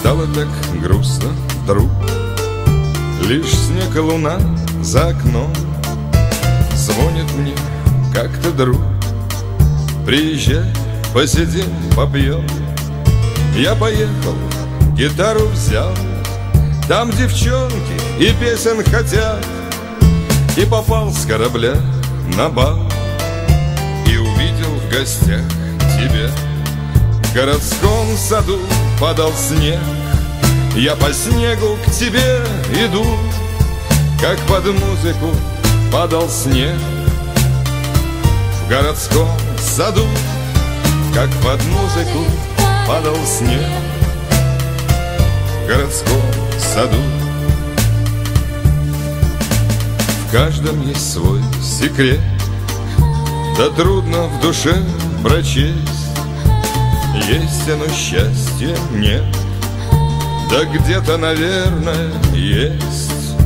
Стало так грустно вдруг, лишь снег и луна за окном. Звонит мне как-то друг: приезжай, посидим, попьем. Я поехал, гитару взял, там девчонки и песен хотят. И попал с корабля на бал, и увидел в гостях тебя. В городском саду падал снег, я по снегу к тебе иду, как под музыку падал снег. В городском саду, как под музыку падал снег. В городском саду. В каждом есть свой секрет, да трудно в душе прочесть. Есть оно, счастья нет, да где-то, наверное, есть.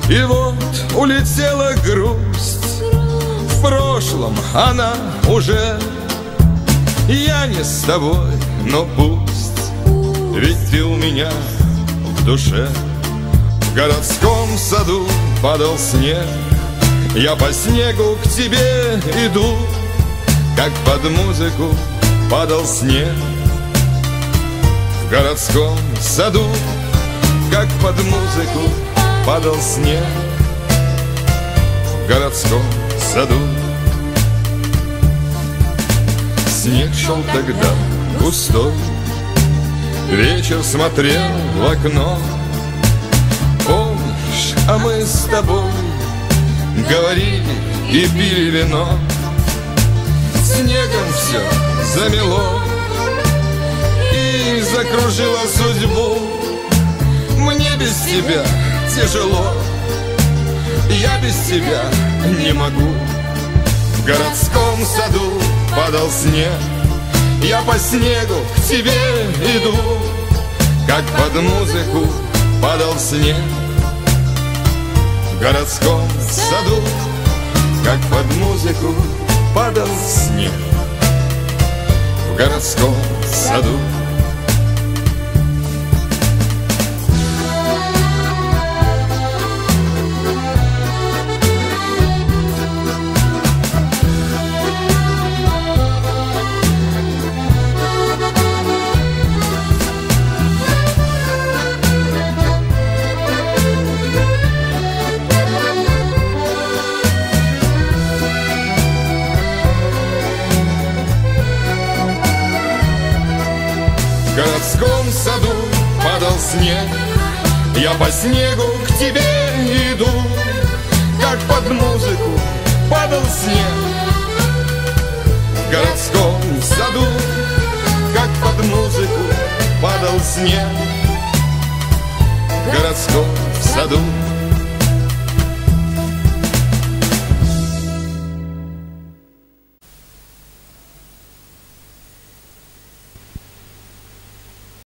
И вот улетела грусть, в прошлом она уже. Я не с тобой, но пусть, ведь ты у меня в душе. В городском саду падал снег, я по снегу к тебе иду, как под музыку падал снег. В городском саду, как под музыку падал снег. В городском саду. Снег шел тогда густой, вечер смотрел в окно. Помнишь, а мы с тобой говорили и пили вино. Снегом все замело и закружило судьбу. Мне без тебя тяжело, я без тебя не могу. В городском саду падал снег, я по снегу к тебе иду, как под музыку падал снег. В городском саду, как под музыку падал снег. В городском саду. В городском саду падал снег, я по снегу к тебе иду, как под музыку падал снег. В городском саду, как под музыку падал снег. В городском саду.